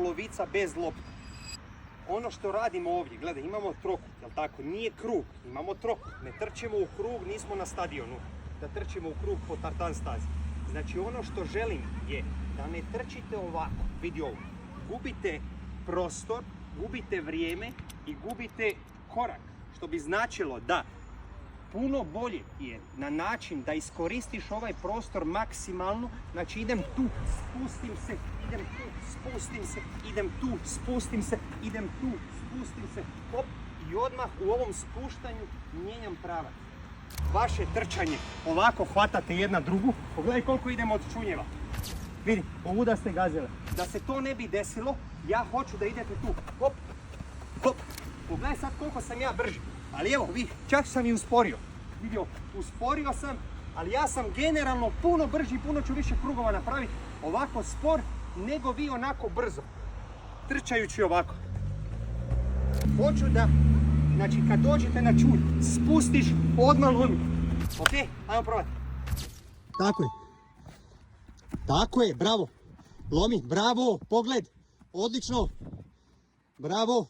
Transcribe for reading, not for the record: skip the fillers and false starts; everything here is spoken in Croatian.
polovica bez lopte. Ono što radimo ovdje, gledaj, imamo trokut, jel tako? Nije krug, imamo trokut. Ne trčimo u krug, nismo na stadionu. Da trčimo u krug po tartan stazi. Znači ono što želim je da ne trčite ovako, vidi ovo. Gubite prostor, gubite vrijeme i gubite korak. Što bi značilo da puno bolje je na način da iskoristiš ovaj prostor maksimalno. Znači idem tu, spustim se, idem tu, spustim se, idem tu, spustim se, idem tu, spustim se, hop, i odmah u ovom spuštanju mijenjam pravac. Vaše trčanje, ovako hvatate jedna drugu, pogledaj koliko idemo od čunjeva. Vidi, ovuda ste gazile. Da se to ne bi desilo, ja hoću da idete tu, hop, hop. Pogledaj sad koliko sam ja brži. Ali evo, vi, čak sam i usporio. Vidio, usporio sam, ali ja sam generalno puno brži, puno ću više krugova napraviti ovako spor, nego vi onako brzo. Trčajući ovako. Hoću da, znači kad dođete na čulj, spustiš, odmah lomi. Ok, ajmo probati. Tako je. Tako je, bravo. Lomi, bravo, pogled. Odlično. Bravo.